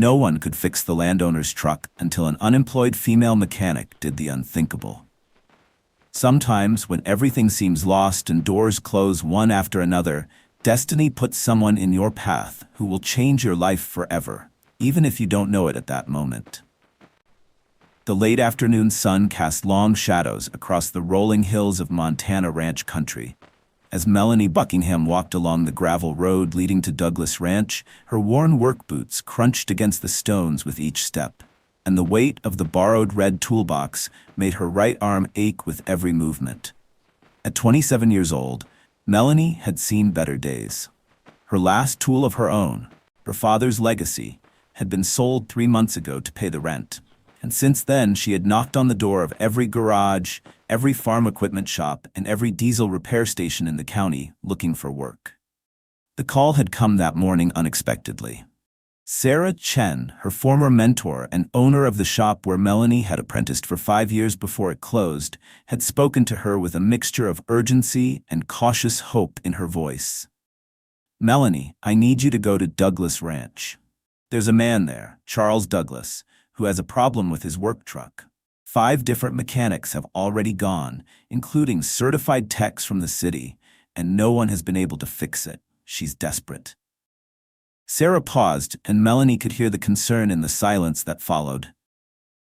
No one could fix the landowner's truck until an unemployed female mechanic did the unthinkable. Sometimes, when everything seems lost and doors close one after another, destiny puts someone in your path who will change your life forever, even if you don't know it at that moment. The late afternoon sun cast long shadows across the rolling hills of Montana ranch country. As Melanie Buckingham walked along the gravel road leading to Douglas Ranch, her worn work boots crunched against the stones with each step, and the weight of the borrowed red toolbox made her right arm ache with every movement. At 27 years old, Melanie had seen better days. Her last tool of her own, her father's legacy, had been sold 3 months ago to pay the rent. And since then, she had knocked on the door of every garage, every farm equipment shop, and every diesel repair station in the county looking for work. The call had come that morning unexpectedly. Sarah Chen, her former mentor and owner of the shop where Melanie had apprenticed for 5 years before it closed, had spoken to her with a mixture of urgency and cautious hope in her voice. "Melanie, I need you to go to Douglas Ranch. There's a man there, Charles Douglas, who has a problem with his work truck. 5 different mechanics have already gone, including certified techs from the city, and no one has been able to fix it. She's desperate." Sarah paused, and Melanie could hear the concern in the silence that followed.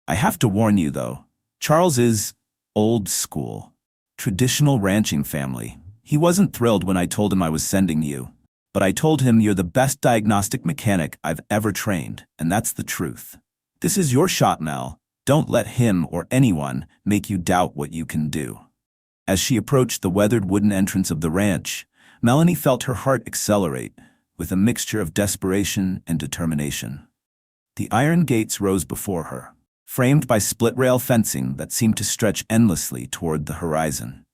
"I have to warn you, though. Charles is old school. Traditional ranching family. He wasn't thrilled when I told him I was sending you. But I told him you're the best diagnostic mechanic I've ever trained, and that's the truth. This is your shot, Mel. Don't let him or anyone make you doubt what you can do." As she approached the weathered wooden entrance of the ranch, Melanie felt her heart accelerate, with a mixture of desperation and determination. The iron gates rose before her, framed by split-rail fencing that seemed to stretch endlessly toward the horizon.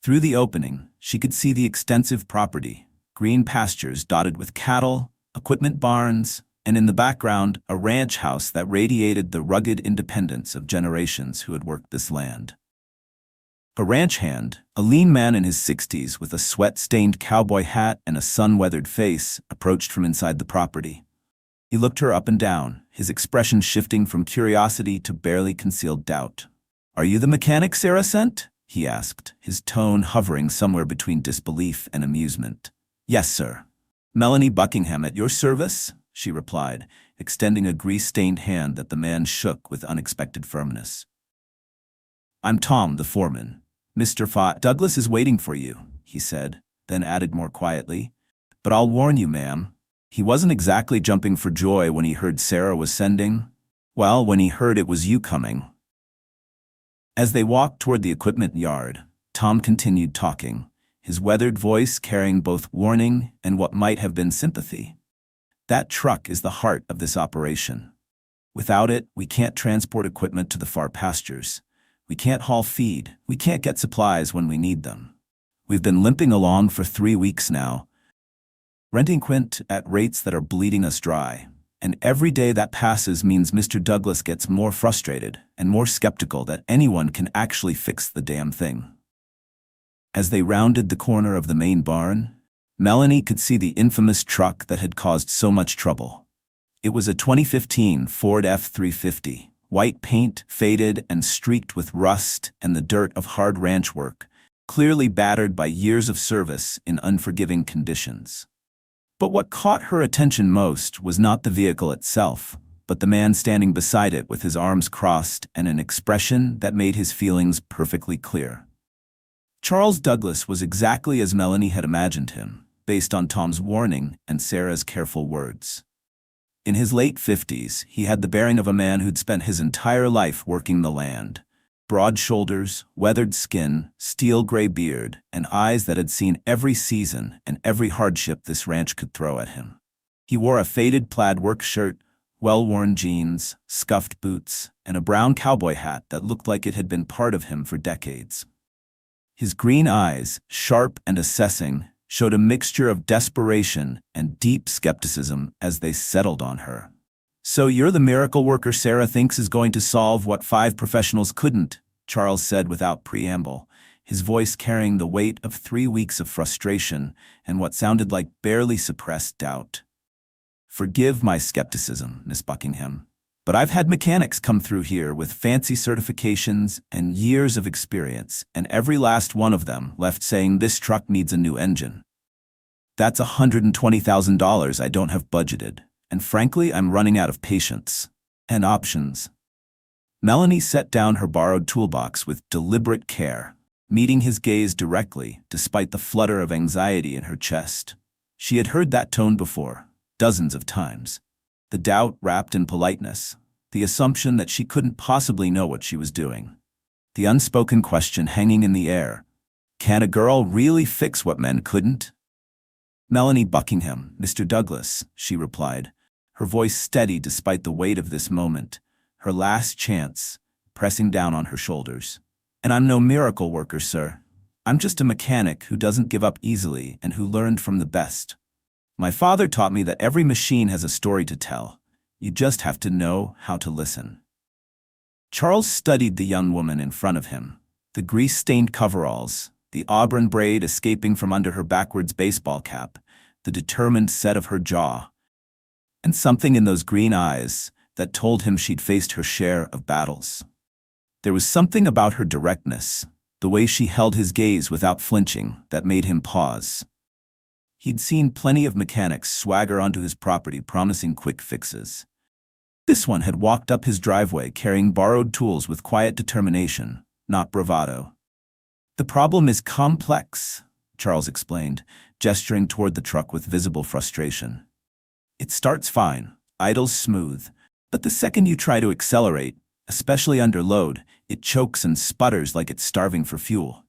Through the opening, she could see the extensive property, green pastures dotted with cattle, equipment barns, and in the background, a ranch house that radiated the rugged independence of generations who had worked this land. A ranch hand, a lean man in his 60s with a sweat-stained cowboy hat and a sun-weathered face, approached from inside the property. He looked her up and down, his expression shifting from curiosity to barely concealed doubt. "Are you the mechanic Sarah sent?" he asked, his tone hovering somewhere between disbelief and amusement. "Yes, sir. Melanie Buckingham at your service," she replied, extending a grease-stained hand that the man shook with unexpected firmness. "I'm Tom, the foreman. Mr. Douglas is waiting for you," he said, then added more quietly, "But I'll warn you, ma'am, he wasn't exactly jumping for joy when he heard Sarah was sending. Well, when he heard it was you coming." As they walked toward the equipment yard, Tom continued talking, his weathered voice carrying both warning and what might have been sympathy. "That truck is the heart of this operation. Without it, we can't transport equipment to the far pastures. We can't haul feed. We can't get supplies when we need them. We've been limping along for 3 weeks now, renting equipment at rates that are bleeding us dry. And every day that passes means Mr. Douglas gets more frustrated and more skeptical that anyone can actually fix the damn thing." As they rounded the corner of the main barn, Melanie could see the infamous truck that had caused so much trouble. It was a 2015 Ford F-350, white paint, faded and streaked with rust and the dirt of hard ranch work, clearly battered by years of service in unforgiving conditions. But what caught her attention most was not the vehicle itself, but the man standing beside it with his arms crossed and an expression that made his feelings perfectly clear. Charles Douglas was exactly as Melanie had imagined him, based on Tom's warning and Sarah's careful words. In his late 50s, he had the bearing of a man who'd spent his entire life working the land. Broad shoulders, weathered skin, steel-gray beard, and eyes that had seen every season and every hardship this ranch could throw at him. He wore a faded plaid work shirt, well-worn jeans, scuffed boots, and a brown cowboy hat that looked like it had been part of him for decades. His green eyes, sharp and assessing, showed a mixture of desperation and deep skepticism as they settled on her. "So you're the miracle worker Sarah thinks is going to solve what 5 professionals couldn't," Charles said without preamble, his voice carrying the weight of 3 weeks of frustration and what sounded like barely suppressed doubt. Forgive my skepticism, Miss Buckingham, but I've had mechanics come through here with fancy certifications and years of experience, and every last one of them left saying this truck needs a new engine. That's $120,000 I don't have budgeted, and frankly, I'm running out of patience and options. Melanie set down her borrowed toolbox with deliberate care, meeting his gaze directly despite the flutter of anxiety in her chest. She had heard that tone before, dozens of times. The doubt wrapped in politeness, the assumption that she couldn't possibly know what she was doing. The unspoken question hanging in the air, can a girl really fix what men couldn't? Melanie Buckingham, Mr. Douglas, she replied, her voice steady despite the weight of this moment, her last chance, pressing down on her shoulders. And I'm no miracle worker, sir. I'm just a mechanic who doesn't give up easily and who learned from the best. My father taught me that every machine has a story to tell. You just have to know how to listen. Charles studied the young woman in front of him, the grease-stained coveralls, the auburn braid escaping from under her backwards baseball cap, the determined set of her jaw, and something in those green eyes that told him she'd faced her share of battles. There was something about her directness, the way she held his gaze without flinching, that made him pause. He'd seen plenty of mechanics swagger onto his property promising quick fixes. This one had walked up his driveway carrying borrowed tools with quiet determination, not bravado. The problem is complex, Charles explained, gesturing toward the truck with visible frustration. It starts fine, idles smooth, but the second you try to accelerate, especially under load, it chokes and sputters like it's starving for fuel.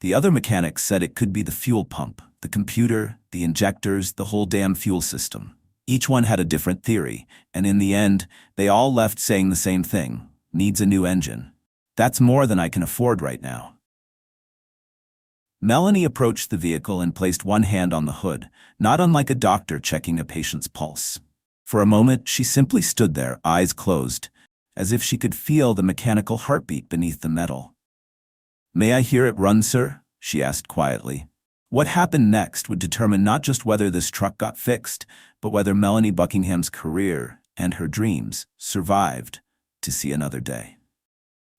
The other mechanics said it could be the fuel pump, the computer, the injectors, the whole damn fuel system. Each one had a different theory, and in the end, they all left saying the same thing: needs a new engine. That's more than I can afford right now. Melanie approached the vehicle and placed one hand on the hood, not unlike a doctor checking a patient's pulse. For a moment, she simply stood there, eyes closed, as if she could feel the mechanical heartbeat beneath the metal. "May I hear it run, sir?" she asked quietly. What happened next would determine not just whether this truck got fixed, but whether Melanie Buckingham's career and her dreams survived to see another day.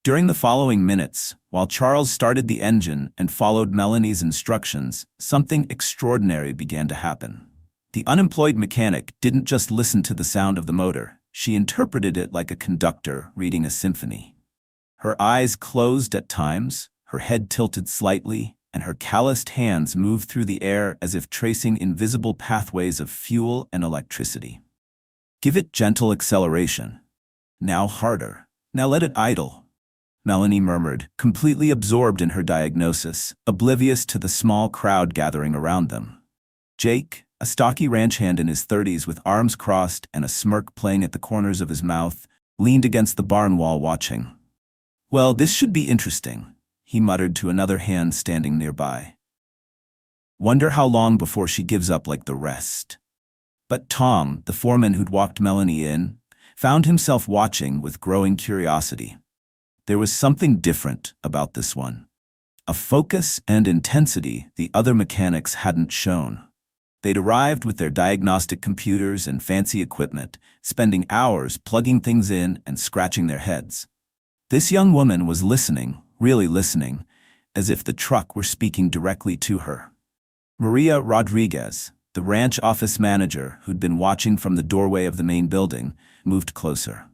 During the following minutes, while Charles started the engine and followed Melanie's instructions, something extraordinary began to happen. The unemployed mechanic didn't just listen to the sound of the motor, she interpreted it like a conductor reading a symphony. Her eyes closed at times, her head tilted slightly, and her calloused hands moved through the air as if tracing invisible pathways of fuel and electricity. "Give it gentle acceleration. Now harder. Now let it idle," Melanie murmured, completely absorbed in her diagnosis, oblivious to the small crowd gathering around them. Jake, a stocky ranch hand in his 30s with arms crossed and a smirk playing at the corners of his mouth, leaned against the barn wall watching. "Well, this should be interesting," he muttered to another hand standing nearby. "Wonder how long before she gives up like the rest." But Tom, the foreman who'd walked Melanie in, found himself watching with growing curiosity. There was something different about this one. A focus and intensity the other mechanics hadn't shown. They'd arrived with their diagnostic computers and fancy equipment, spending hours plugging things in and scratching their heads. This young woman was listening, really listening, as if the truck were speaking directly to her. Maria Rodriguez, the ranch office manager who'd been watching from the doorway of the main building, moved closer.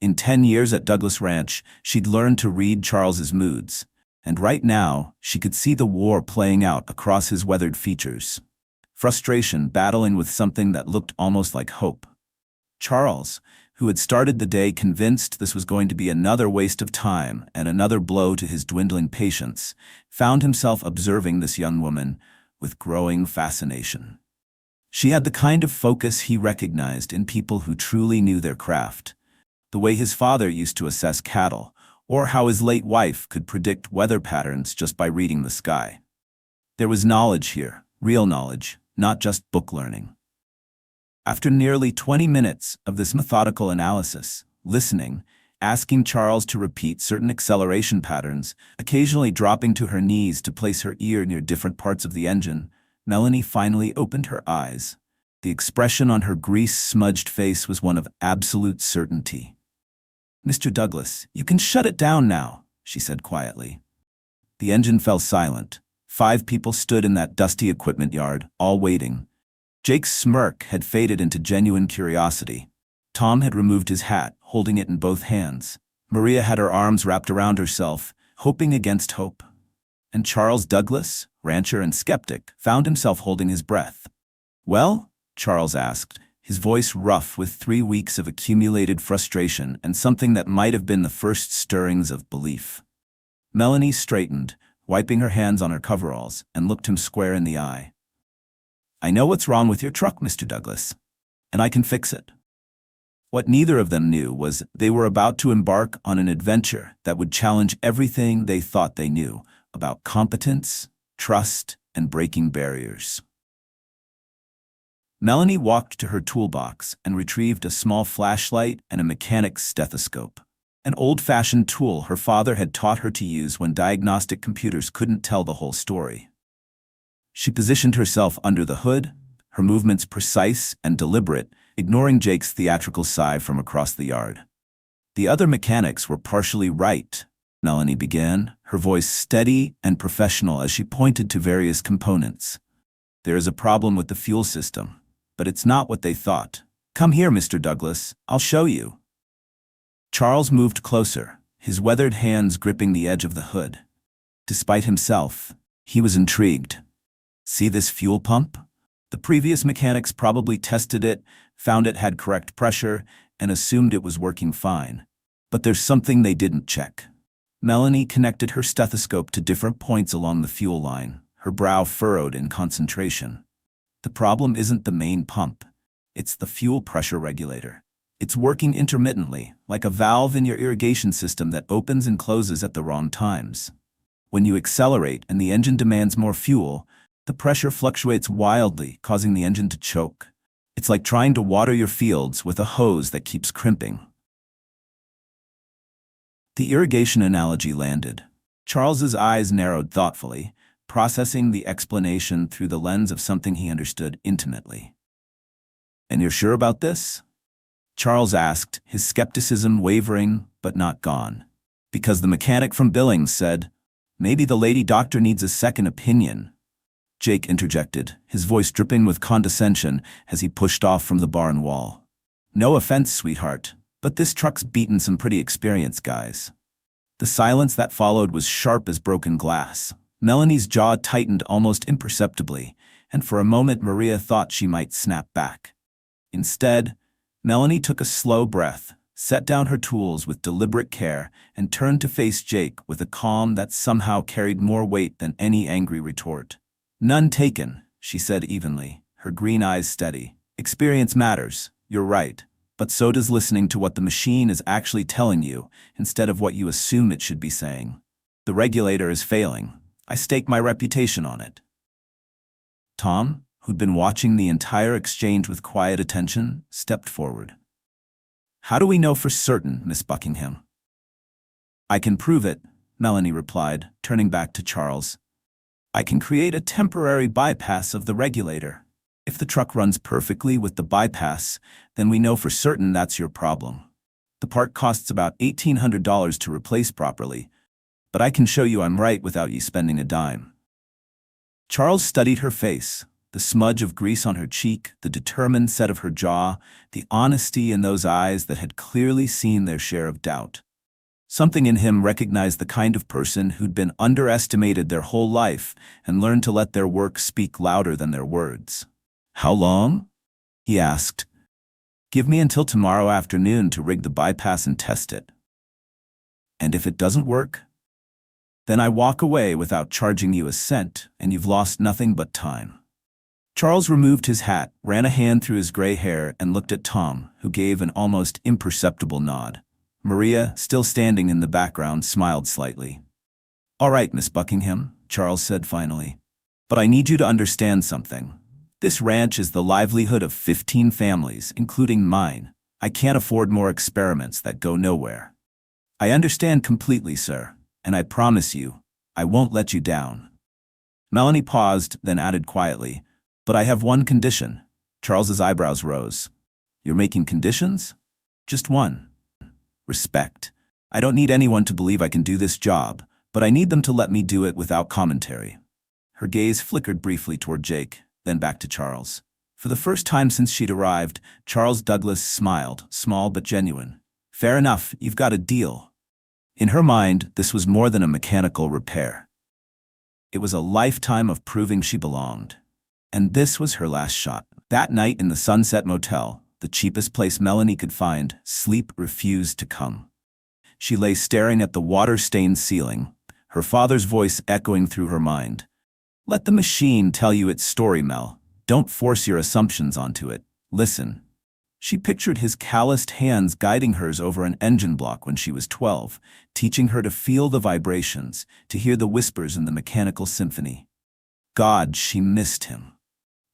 In 10 years at Douglas Ranch, she'd learned to read Charles's moods, and right now she could see the war playing out across his weathered features. Frustration battling with something that looked almost like hope. Charles, who had started the day convinced this was going to be another waste of time and another blow to his dwindling patience, found himself observing this young woman with growing fascination. She had the kind of focus he recognized in people who truly knew their craft, the way his father used to assess cattle, or how his late wife could predict weather patterns just by reading the sky. There was knowledge here, real knowledge, not just book learning. After nearly 20 minutes of this methodical analysis, listening, asking Charles to repeat certain acceleration patterns, occasionally dropping to her knees to place her ear near different parts of the engine, Melanie finally opened her eyes, The expression on her grease-smudged face was one of absolute certainty. "Mr. Douglas, you can shut it down now," she said quietly. The engine fell silent. 5 people stood in that dusty equipment yard, all waiting. Jake's smirk had faded into genuine curiosity. Tom had removed his hat, holding it in both hands. Maria had her arms wrapped around herself, hoping against hope. And Charles Douglas, rancher and skeptic, found himself holding his breath. "Well?" Charles asked, his voice rough with 3 weeks of accumulated frustration and something that might have been the first stirrings of belief. Melanie straightened, wiping her hands on her coveralls, and looked him square in the eye. "I know what's wrong with your truck, Mr. Douglas, and I can fix it." What neither of them knew was they were about to embark on an adventure that would challenge everything they thought they knew about competence, trust, and breaking barriers. Melanie walked to her toolbox and retrieved a small flashlight and a mechanic's stethoscope, an old-fashioned tool her father had taught her to use when diagnostic computers couldn't tell the whole story. She positioned herself under the hood, her movements precise and deliberate, ignoring Jake's theatrical sigh from across the yard. "The other mechanics were partially right," Melanie began, her voice steady and professional as she pointed to various components. "There is a problem with the fuel system, but it's not what they thought. Come here, Mr. Douglas, I'll show you." Charles moved closer, his weathered hands gripping the edge of the hood. Despite himself, he was intrigued. "See this fuel pump? The previous mechanics probably tested it, found it had correct pressure, and assumed it was working fine. But there's something they didn't check." Melanie connected her stethoscope to different points along the fuel line, her brow furrowed in concentration. "The problem isn't the main pump. It's the fuel pressure regulator. It's working intermittently, like a valve in your irrigation system that opens and closes at the wrong times. When you accelerate and the engine demands more fuel, the pressure fluctuates wildly, causing the engine to choke. It's like trying to water your fields with a hose that keeps crimping." The irrigation analogy landed. Charles's eyes narrowed thoughtfully, processing the explanation through the lens of something he understood intimately. "And you're sure about this?" Charles asked, his skepticism wavering but not gone. "Because the mechanic from Billings said, maybe the lady doctor needs a second opinion." Jake interjected, his voice dripping with condescension as he pushed off from the barn wall. "No offense, sweetheart, but this truck's beaten some pretty experienced guys." The silence that followed was sharp as broken glass. Melanie's jaw tightened almost imperceptibly, and for a moment Maria thought she might snap back. Instead, Melanie took a slow breath, set down her tools with deliberate care, and turned to face Jake with a calm that somehow carried more weight than any angry retort. "None taken," she said evenly, her green eyes steady. "Experience matters, you're right, but so does listening to what the machine is actually telling you instead of what you assume it should be saying. The regulator is failing. I stake my reputation on it." Tom, who'd been watching the entire exchange with quiet attention, stepped forward. "How do we know for certain, Miss Buckingham?" "I can prove it," Melanie replied, turning back to Charles. "I can create a temporary bypass of the regulator. If the truck runs perfectly with the bypass, then we know for certain that's your problem. The part costs about $1,800 to replace properly, but I can show you I'm right without you spending a dime." Charles studied her face, the smudge of grease on her cheek, the determined set of her jaw, the honesty in those eyes that had clearly seen their share of doubt. Something in him recognized the kind of person who'd been underestimated their whole life and learned to let their work speak louder than their words. "How long?" he asked. "Give me until tomorrow afternoon to rig the bypass and test it. And if it doesn't work, then I walk away without charging you a cent, and you've lost nothing but time." Charles removed his hat, ran a hand through his gray hair, and looked at Tom, who gave an almost imperceptible nod. Maria, still standing in the background, smiled slightly. "All right, Miss Buckingham," Charles said finally. "But I need you to understand something. This ranch is the livelihood of 15 families, including mine. I can't afford more experiments that go nowhere." "I understand completely, sir, and I promise you, I won't let you down." Melanie paused, then added quietly, "But I have one condition. Charles's eyebrows rose. You're making conditions? Just one. Respect. I don't need anyone to believe I can do this job, but I need them to let me do it without commentary. Her gaze flickered briefly toward Jake, then back to Charles. For the first time since she'd arrived, Charles Douglas smiled, small but genuine. Fair enough, you've got a deal. In her mind, this was more than a mechanical repair. It was a lifetime of proving she belonged. And this was her last shot. That night in the Sunset Motel, the cheapest place Melanie could find, sleep refused to come. She lay staring at the water-stained ceiling, her father's voice echoing through her mind. Let the machine tell you its story, Mel. Don't force your assumptions onto it. Listen. She pictured his calloused hands guiding hers over an engine block when she was 12, teaching her to feel the vibrations, to hear the whispers in the mechanical symphony. God, she missed him.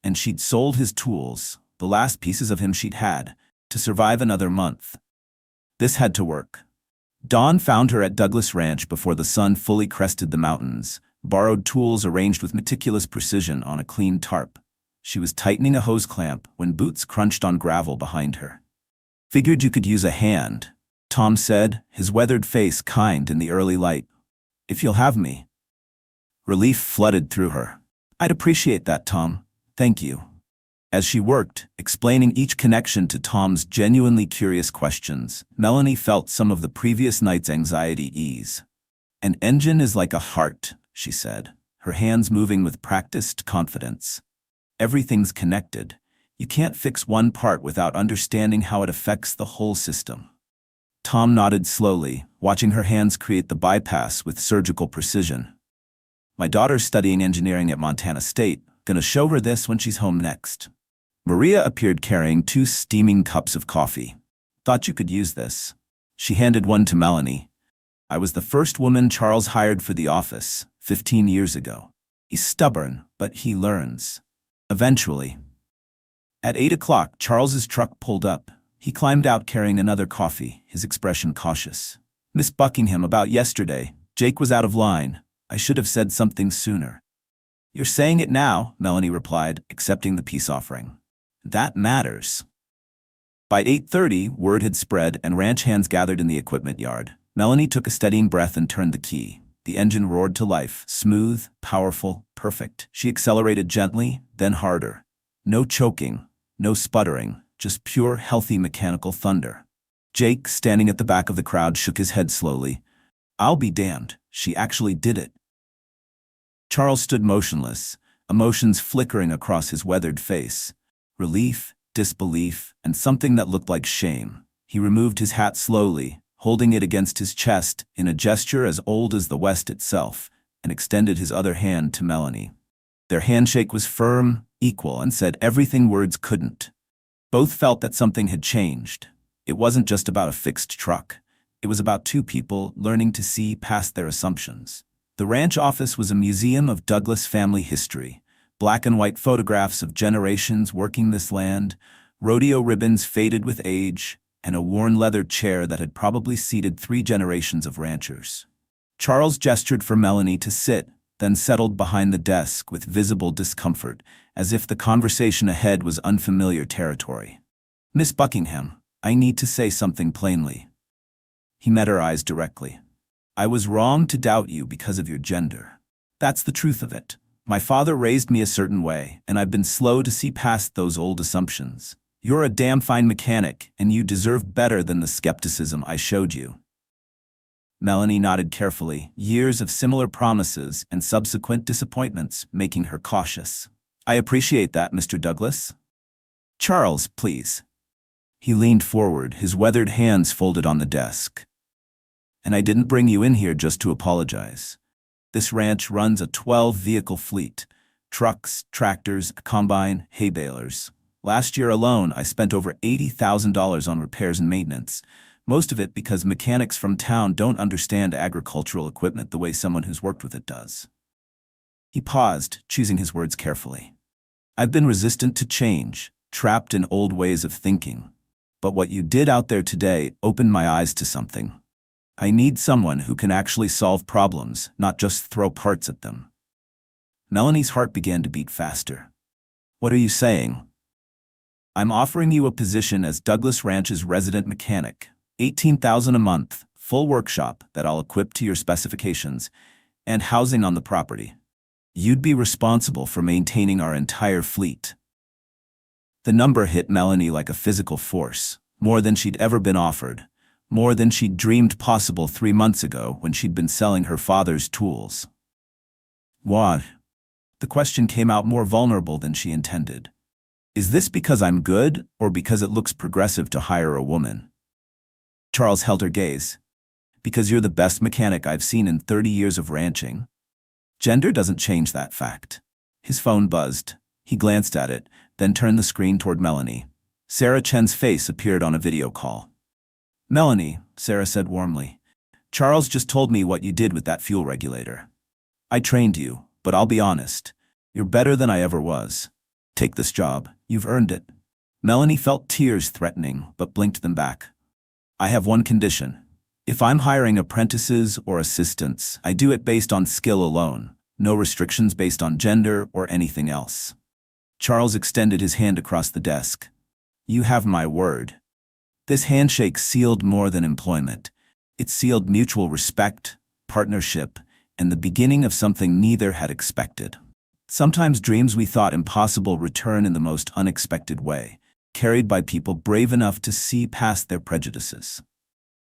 And she'd sold his tools, the last pieces of him she'd had, to survive another month. This had to work. Dawn found her at Douglas Ranch before the sun fully crested the mountains, borrowed tools arranged with meticulous precision on a clean tarp. She was tightening a hose clamp when boots crunched on gravel behind her. Figured you could use a hand, Tom said, his weathered face kind in the early light. If you'll have me. Relief flooded through her. I'd appreciate that, Tom. Thank you. As she worked, explaining each connection to Tom's genuinely curious questions, Melanie felt some of the previous night's anxiety ease. An engine is like a heart, she said, her hands moving with practiced confidence. Everything's connected. You can't fix one part without understanding how it affects the whole system. Tom nodded slowly, watching her hands create the bypass with surgical precision. My daughter's studying engineering at Montana State. Gonna show her this when she's home next. Maria appeared carrying 2 steaming cups of coffee. Thought you could use this. She handed one to Melanie. I was the first woman Charles hired for the office, 15 years ago. He's stubborn, but he learns. Eventually. At 8 o'clock, Charles's truck pulled up. He climbed out carrying another coffee, his expression cautious. Miss Buckingham, about yesterday. Jake was out of line. I should have said something sooner. You're saying it now, Melanie replied, accepting the peace offering. That matters. By 8:30, word had spread and ranch hands gathered in the equipment yard. Melanie took a steadying breath and turned the key. The engine roared to life, smooth, powerful, perfect. She accelerated gently, then harder. No choking, no sputtering, just pure, healthy mechanical thunder. Jake, standing at the back of the crowd, shook his head slowly. I'll be damned, she actually did it. Charles stood motionless, emotions flickering across his weathered face. Relief, disbelief, and something that looked like shame. He removed his hat slowly, holding it against his chest in a gesture as old as the West itself, and extended his other hand to Melanie. Their handshake was firm, equal, and said everything words couldn't. Both felt that something had changed. It wasn't just about a fixed truck. It was about 2 people learning to see past their assumptions. The ranch office was a museum of Douglas family history. Black and white photographs of generations working this land, rodeo ribbons faded with age, and a worn leather chair that had probably seated 3 generations of ranchers. Charles gestured for Melanie to sit, then settled behind the desk with visible discomfort, as if the conversation ahead was unfamiliar territory. Miss Buckingham, I need to say something plainly. He met her eyes directly. I was wrong to doubt you because of your gender. That's the truth of it. My father raised me a certain way, and I've been slow to see past those old assumptions. You're a damn fine mechanic, and you deserve better than the skepticism I showed you. Melanie nodded carefully, years of similar promises and subsequent disappointments making her cautious. I appreciate that, Mr. Douglas. Charles, please. He leaned forward, his weathered hands folded on the desk. And I didn't bring you in here just to apologize. This ranch runs a 12-vehicle fleet. Trucks, tractors, a combine, hay balers. Last year alone, I spent over $80,000 on repairs and maintenance, most of it because mechanics from town don't understand agricultural equipment the way someone who's worked with it does. He paused, choosing his words carefully. I've been resistant to change, trapped in old ways of thinking. But what you did out there today opened my eyes to something. I need someone who can actually solve problems, not just throw parts at them. Melanie's heart began to beat faster. What are you saying? I'm offering you a position as Douglas Ranch's resident mechanic, $18,000 a month, full workshop that I'll equip to your specifications, and housing on the property. You'd be responsible for maintaining our entire fleet." The number hit Melanie like a physical force, more than she'd ever been offered, more than she'd dreamed possible 3 months ago when she'd been selling her father's tools. "What?" The question came out more vulnerable than she intended. "Is this because I'm good, or because it looks progressive to hire a woman?" Charles held her gaze. "Because you're the best mechanic I've seen in 30 years of ranching. Gender doesn't change that fact." His phone buzzed. He glanced at it, then turned the screen toward Melanie. Sarah Chen's face appeared on a video call. "Melanie," Sarah said warmly, "Charles just told me what you did with that fuel regulator. I trained you, but I'll be honest, you're better than I ever was. Take this job, you've earned it." Melanie felt tears threatening, but blinked them back. "I have one condition. If I'm hiring apprentices or assistants, I do it based on skill alone, no restrictions based on gender or anything else." Charles extended his hand across the desk. "You have my word." This handshake sealed more than employment. It sealed mutual respect, partnership, and the beginning of something neither had expected. Sometimes dreams we thought impossible return in the most unexpected way, carried by people brave enough to see past their prejudices.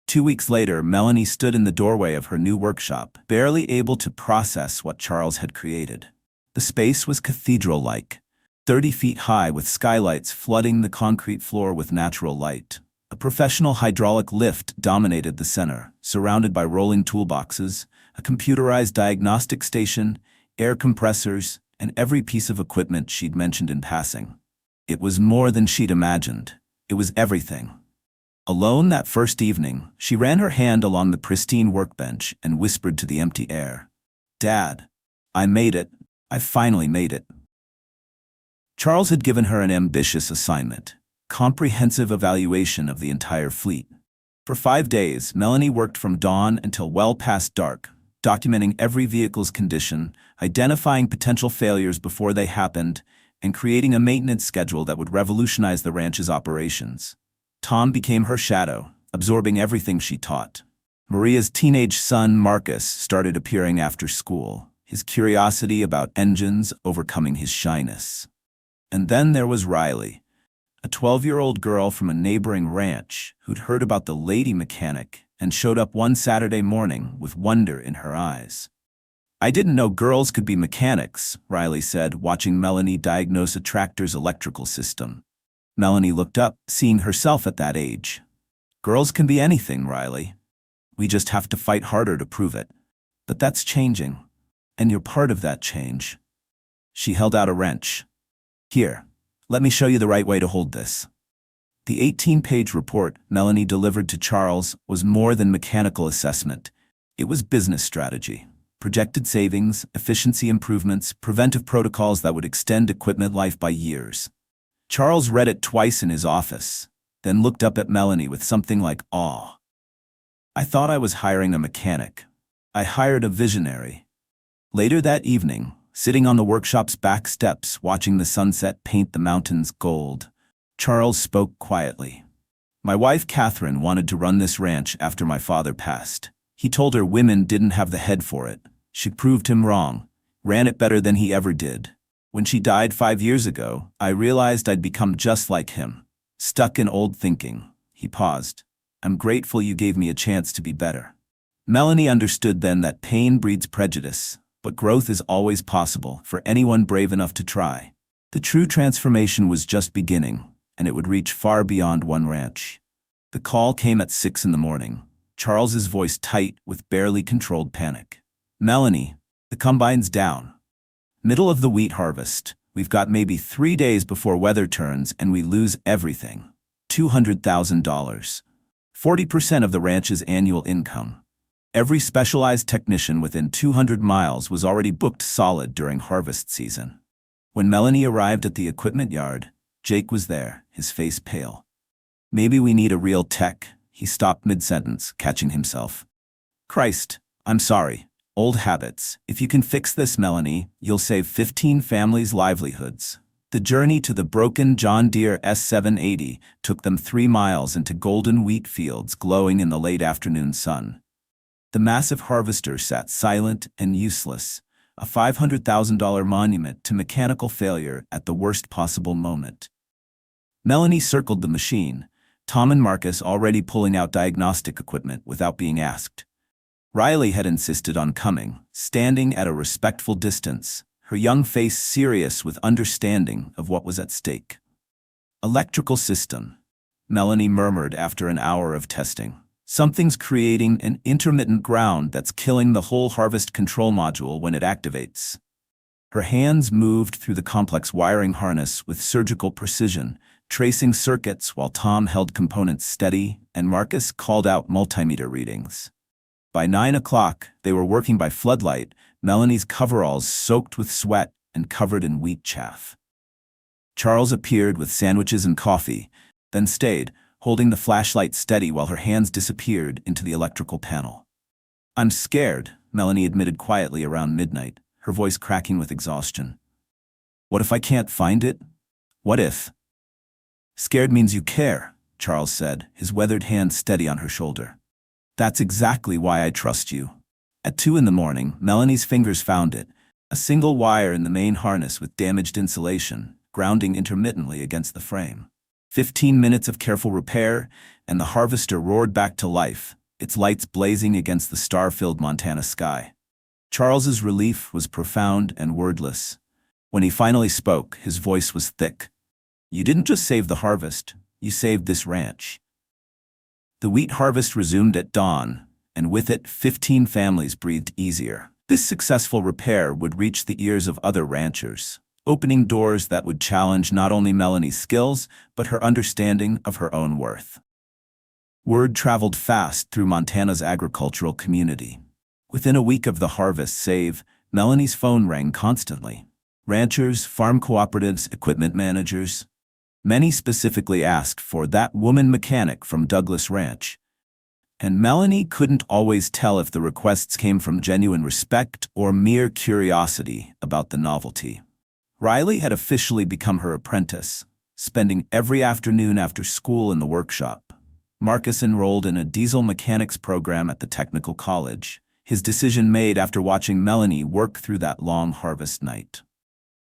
2 weeks later, Melanie stood in the doorway of her new workshop, barely able to process what Charles had created. The space was cathedral-like, 30 feet high with skylights flooding the concrete floor with natural light. A professional hydraulic lift dominated the center, surrounded by rolling toolboxes, a computerized diagnostic station, air compressors, and every piece of equipment she'd mentioned in passing. It was more than she'd imagined. It was everything. Alone that first evening, she ran her hand along the pristine workbench and whispered to the empty air, "Dad, I made it. I finally made it." Charles had given her an ambitious assignment: comprehensive evaluation of the entire fleet. For 5 days, Melanie worked from dawn until well past dark, documenting every vehicle's condition, identifying potential failures before they happened, and creating a maintenance schedule that would revolutionize the ranch's operations. Tom became her shadow, absorbing everything she taught. Maria's teenage son, Marcus, started appearing after school, his curiosity about engines overcoming his shyness. And then there was Riley, a 12-year-old girl from a neighboring ranch who'd heard about the lady mechanic and showed up one Saturday morning with wonder in her eyes. "I didn't know girls could be mechanics," Riley said, watching Melanie diagnose a tractor's electrical system. Melanie looked up, seeing herself at that age. "Girls can be anything, Riley. We just have to fight harder to prove it. But that's changing, and you're part of that change." She held out a wrench. "Here, let me show you the right way to hold this." The 18-page report Melanie delivered to Charles was more than mechanical assessment. It was business strategy, projected savings, efficiency improvements, preventive protocols that would extend equipment life by years. Charles read it twice in his office, then looked up at Melanie with something like awe. "I thought I was hiring a mechanic. I hired a visionary." Later that evening, sitting on the workshop's back steps watching the sunset paint the mountains gold, Charles spoke quietly. "My wife Catherine wanted to run this ranch after my father passed. He told her women didn't have the head for it. She proved him wrong, ran it better than he ever did. When she died 5 years ago, I realized I'd become just like him, stuck in old thinking." He paused. "I'm grateful you gave me a chance to be better." Melanie understood then that pain breeds prejudice, but growth is always possible for anyone brave enough to try. The true transformation was just beginning, and it would reach far beyond one ranch. The call came at 6 in the morning, Charles's voice tight with barely controlled panic. "Melanie, the combine's down. Middle of the wheat harvest. We've got maybe 3 days before weather turns and we lose everything. $200,000. 40% of the ranch's annual income. Every specialized technician within 200 miles was already booked solid during harvest season." When Melanie arrived at the equipment yard, Jake was there, his face pale. "Maybe we need a real tech." He stopped mid-sentence, catching himself. "Christ, I'm sorry. Old habits. If you can fix this, Melanie, you'll save 15 families' livelihoods." The journey to the broken John Deere S780 took them 3 miles into golden wheat fields glowing in the late afternoon sun. The massive harvester sat silent and useless, a $500,000 monument to mechanical failure at the worst possible moment. Melanie circled the machine, Tom and Marcus already pulling out diagnostic equipment without being asked. Riley had insisted on coming, standing at a respectful distance, her young face serious with understanding of what was at stake. Electrical system, Melanie murmured after an hour of testing. Something's creating an intermittent ground that's killing the whole harvest control module when it activates. Her hands moved through the complex wiring harness with surgical precision, tracing circuits while Tom held components steady and Marcus called out multimeter readings. By 9 o'clock, they were working by floodlight, Melanie's coveralls soaked with sweat and covered in wheat chaff. Charles appeared with sandwiches and coffee, then stayed, holding the flashlight steady while her hands disappeared into the electrical panel. "I'm scared," Melanie admitted quietly around midnight, her voice cracking with exhaustion. "What if I can't find it? What if?" "Scared means you care," Charles said, his weathered hand steady on her shoulder. "That's exactly why I trust you." At 2 in the morning, Melanie's fingers found it, a single wire in the main harness with damaged insulation, grounding intermittently against the frame. 15 minutes of careful repair, and the harvester roared back to life, its lights blazing against the star-filled Montana sky. Charles's relief was profound and wordless. When he finally spoke, his voice was thick. "You didn't just save the harvest, you saved this ranch." The wheat harvest resumed at dawn, and with it 15 families breathed easier. This successful repair would reach the ears of other ranchers, opening doors that would challenge not only Melanie's skills, but her understanding of her own worth. Word traveled fast through Montana's agricultural community. Within a week of the harvest save, Melanie's phone rang constantly. Ranchers, farm cooperatives, equipment managers. Many specifically asked for that woman mechanic from Douglas Ranch. And Melanie couldn't always tell if the requests came from genuine respect or mere curiosity about the novelty. Riley had officially become her apprentice, spending every afternoon after school in the workshop. Marcus enrolled in a diesel mechanics program at the technical college, his decision made after watching Melanie work through that long harvest night.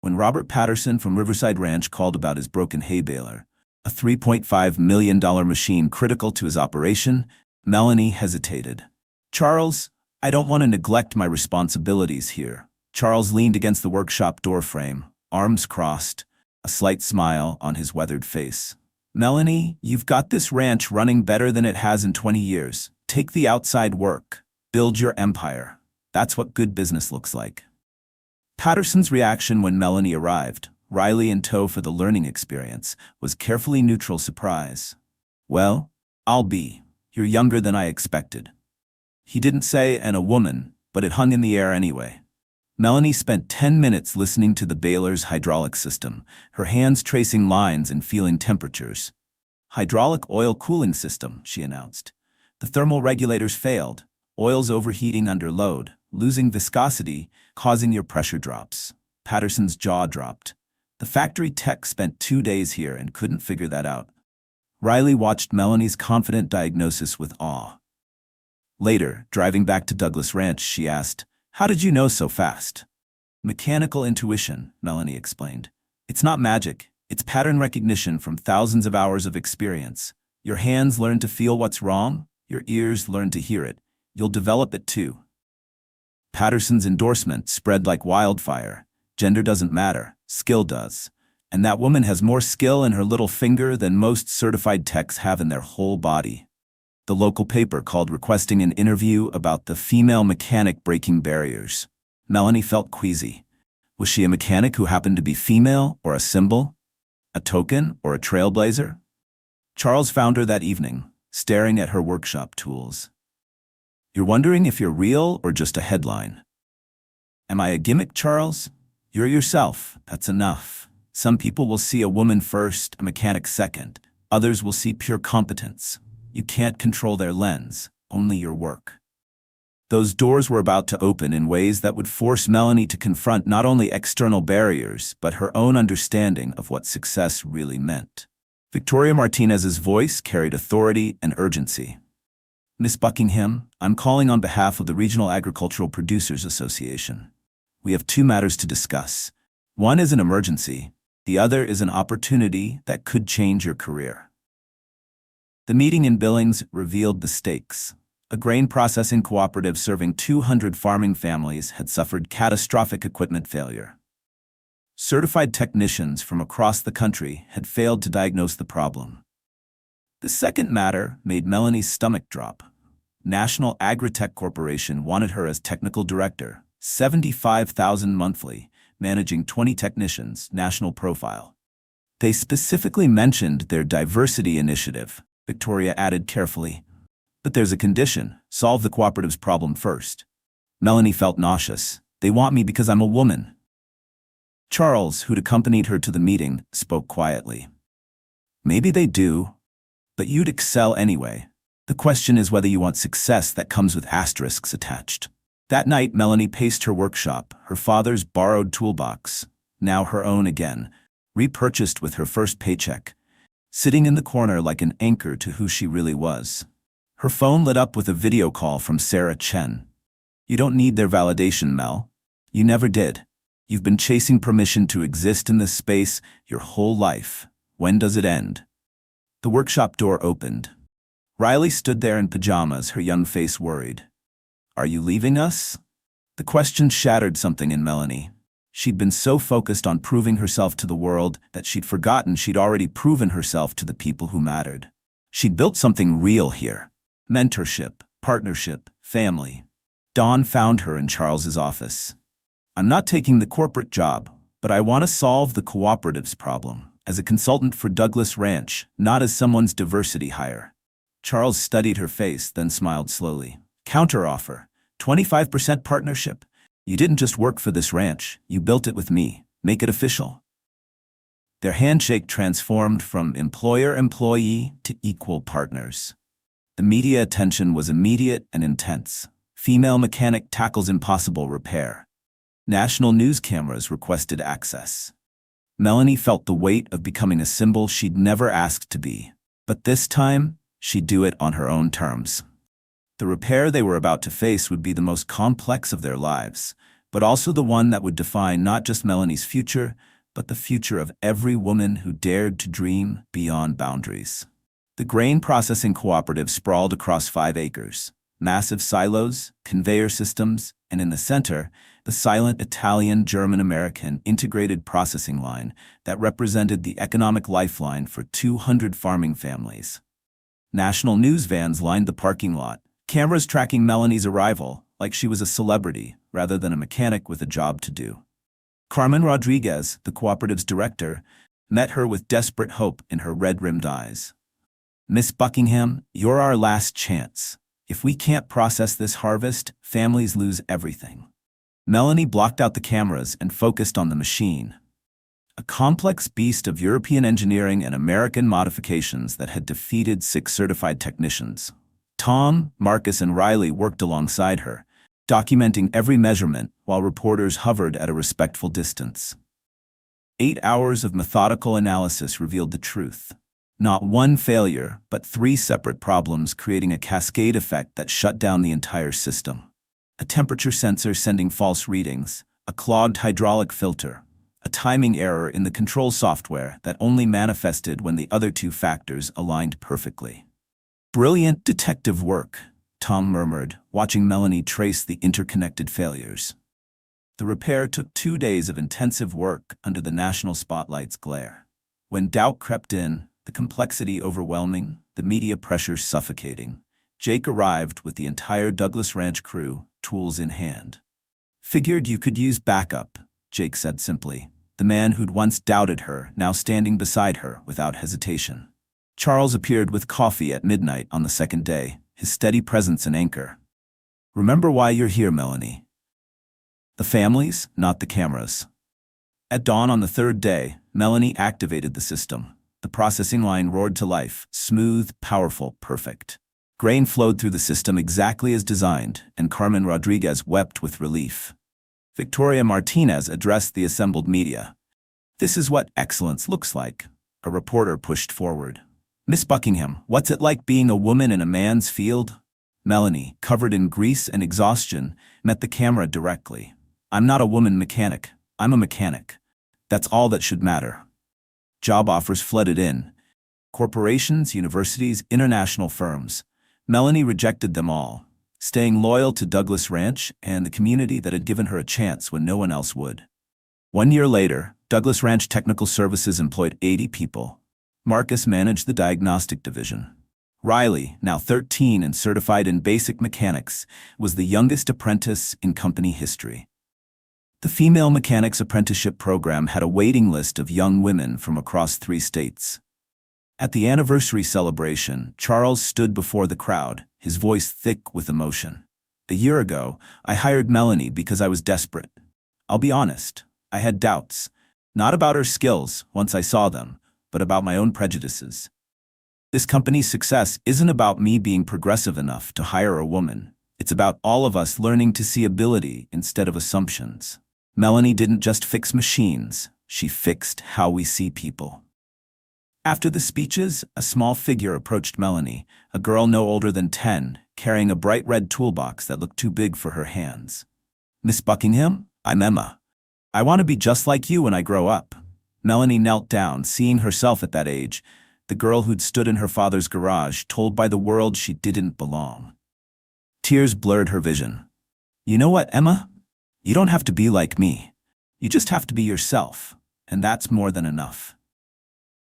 When Robert Patterson from Riverside Ranch called about his broken hay baler, a $3.5 million machine critical to his operation, Melanie hesitated. "Charles, I don't want to neglect my responsibilities here." Charles leaned against the workshop doorframe, arms crossed, a slight smile on his weathered face. "Melanie, you've got this ranch running better than it has in 20 years. Take the outside work. Build your empire. That's what good business looks like." Patterson's reaction when Melanie arrived, Riley in tow for the learning experience, was carefully neutral surprise. "Well, I'll be. You're younger than I expected." He didn't say "and a woman," but it hung in the air anyway. Melanie spent 10 minutes listening to the baler's hydraulic system, her hands tracing lines and feeling temperatures. "Hydraulic oil cooling system," she announced. "The thermal regulators failed. Oil's overheating under load, losing viscosity, causing your pressure drops." Patterson's jaw dropped. The factory tech spent 2 days here and couldn't figure that out. Riley watched Melanie's confident diagnosis with awe. Later, driving back to Douglas Ranch, she asked, "How did you know so fast?" "Mechanical intuition," Melanie explained. "It's not magic, it's pattern recognition from thousands of hours of experience. Your hands learn to feel what's wrong, your ears learn to hear it. You'll develop it too." Patterson's endorsement spread like wildfire. "Gender doesn't matter, skill does. And that woman has more skill in her little finger than most certified techs have in their whole body." The local paper called requesting an interview about the female mechanic breaking barriers. Melanie felt queasy. Was she a mechanic who happened to be female or a symbol? A token or a trailblazer? Charles found her that evening, staring at her workshop tools. "You're wondering if you're real or just a headline?" "Am I a gimmick, Charles? You're yourself, that's enough. Some people will see a woman first, a mechanic second. Others will see pure competence. You can't control their lens, only your work." Those doors were about to open in ways that would force Melanie to confront not only external barriers, but her own understanding of what success really meant. Victoria Martinez's voice carried authority and urgency. "Miss Buckingham, I'm calling on behalf of the Regional Agricultural Producers Association. We have two matters to discuss. One is an emergency. The other is an opportunity that could change your career." The meeting in Billings revealed the stakes. A grain processing cooperative serving 200 farming families had suffered catastrophic equipment failure. Certified technicians from across the country had failed to diagnose the problem. The second matter made Melanie's stomach drop. National Agritech Corporation wanted her as technical director, $75,000 monthly, managing 20 technicians, national profile. They specifically mentioned their diversity initiative, Victoria added carefully. "But there's a condition: solve the cooperative's problem first." Melanie felt nauseous. "They want me because I'm a woman." Charles, who'd accompanied her to the meeting, spoke quietly. "Maybe they do, but you'd excel anyway. The question is whether you want success that comes with asterisks attached." That night, Melanie paced her workshop, her father's borrowed toolbox, now her own again, repurchased with her first paycheck, sitting in the corner like an anchor to who she really was. Her phone lit up with a video call from Sarah Chen. "You don't need their validation, Mel. You never did. You've been chasing permission to exist in this space your whole life. When does it end?" The workshop door opened. Riley stood there in pajamas, her young face worried. "Are you leaving us?" The question shattered something in Melanie. She'd been so focused on proving herself to the world that she'd forgotten she'd already proven herself to the people who mattered. She'd built something real here. Mentorship, partnership, family. Dawn found her in Charles's office. "I'm not taking the corporate job, but I want to solve the cooperative's problem, as a consultant for Douglas Ranch, not as someone's diversity hire." Charles studied her face, then smiled slowly. "Counteroffer, 25% partnership. You didn't just work for this ranch, you built it with me. Make it official." Their handshake transformed from employer-employee to equal partners. The media attention was immediate and intense. Female mechanic tackles impossible repair. National news cameras requested access. Melanie felt the weight of becoming a symbol she'd never asked to be. But this time, she'd do it on her own terms. The repair they were about to face would be the most complex of their lives, but also the one that would define not just Melanie's future, but the future of every woman who dared to dream beyond boundaries. The grain processing cooperative sprawled across 5 acres. Massive silos, conveyor systems, and in the center, the silent Italian-German-American integrated processing line that represented the economic lifeline for 200 farming families. National news vans lined the parking lot, cameras tracking Melanie's arrival like she was a celebrity rather than a mechanic with a job to do. Carmen Rodriguez, the cooperative's director, met her with desperate hope in her red-rimmed eyes. "Miss Buckingham, you're our last chance. If we can't process this harvest, families lose everything." Melanie blocked out the cameras and focused on the machine. A complex beast of European engineering and American modifications that had defeated 6 certified technicians. Tom, Marcus, and Riley worked alongside her, documenting every measurement while reporters hovered at a respectful distance. 8 hours of methodical analysis revealed the truth. Not one failure, but 3 separate problems, creating a cascade effect that shut down the entire system. A temperature sensor sending false readings, a clogged hydraulic filter, a timing error in the control software that only manifested when the other 2 factors aligned perfectly. "Brilliant detective work," Tom murmured, watching Melanie trace the interconnected failures. The repair took 2 days of intensive work under the national spotlight's glare. When doubt crept in, the complexity overwhelming, the media pressure suffocating, Jake arrived with the entire Douglas Ranch crew, tools in hand. "Figured you could use backup," Jake said simply, the man who'd once doubted her now standing beside her without hesitation. Charles appeared with coffee at midnight on the second day, his steady presence an anchor. "Remember why you're here, Melanie. The families, not the cameras." At dawn on the 3rd day, Melanie activated the system. The processing line roared to life, smooth, powerful, perfect. Grain flowed through the system exactly as designed, and Carmen Rodriguez wept with relief. Victoria Martinez addressed the assembled media. "This is what excellence looks like," a reporter pushed forward. "Miss Buckingham, what's it like being a woman in a man's field?" Melanie, covered in grease and exhaustion, met the camera directly. "I'm not a woman mechanic. I'm a mechanic. That's all that should matter." Job offers flooded in. Corporations, universities, international firms. Melanie rejected them all, staying loyal to Douglas Ranch and the community that had given her a chance when no one else would. 1 year later, Douglas Ranch Technical Services employed 80 people. Marcus managed the diagnostic division. Riley, now 13 and certified in basic mechanics, was the youngest apprentice in company history. The female mechanics apprenticeship program had a waiting list of young women from across 3 states. At the anniversary celebration, Charles stood before the crowd, his voice thick with emotion. "A year ago, I hired Melanie because I was desperate. I'll be honest, I had doubts. Not about her skills, once I saw them, but about my own prejudices. This company's success isn't about me being progressive enough to hire a woman. It's about all of us learning to see ability instead of assumptions." Melanie didn't just fix machines, she fixed how we see people. After the speeches, a small figure approached Melanie, a girl no older than 10, carrying a bright red toolbox that looked too big for her hands. "Miss Buckingham, I'm Emma. I want to be just like you when I grow up." Melanie knelt down, seeing herself at that age, the girl who'd stood in her father's garage, told by the world she didn't belong. Tears blurred her vision. "You know what, Emma? You don't have to be like me. You just have to be yourself, and that's more than enough."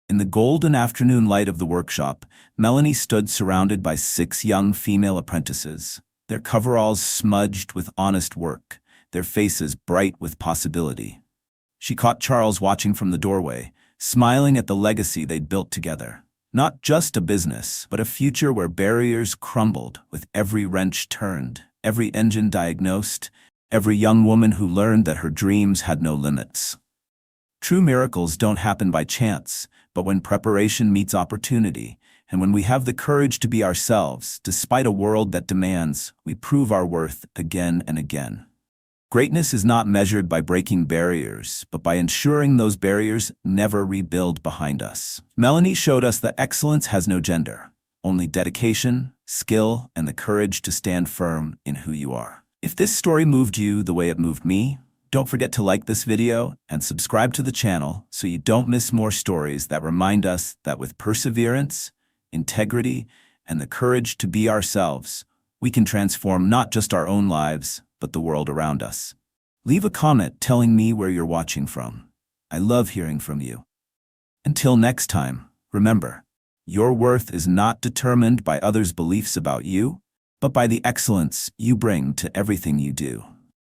In the golden afternoon light of the workshop, Melanie stood surrounded by 6 young female apprentices, their coveralls smudged with honest work, their faces bright with possibility. She caught Charles watching from the doorway, smiling at the legacy they'd built together. Not just a business, but a future where barriers crumbled with every wrench turned, every engine diagnosed, every young woman who learned that her dreams had no limits. True miracles don't happen by chance, but when preparation meets opportunity, and when we have the courage to be ourselves, despite a world that demands, we prove our worth again and again. Greatness is not measured by breaking barriers, but by ensuring those barriers never rebuild behind us. Melanie showed us that excellence has no gender, only dedication, skill, and the courage to stand firm in who you are. If this story moved you the way it moved me, don't forget to like this video and subscribe to the channel so you don't miss more stories that remind us that with perseverance, integrity, and the courage to be ourselves, we can transform not just our own lives, but the world around us. Leave a comment telling me where you're watching from. I love hearing from you. Until next time, remember, your worth is not determined by others' beliefs about you, but by the excellence you bring to everything you do.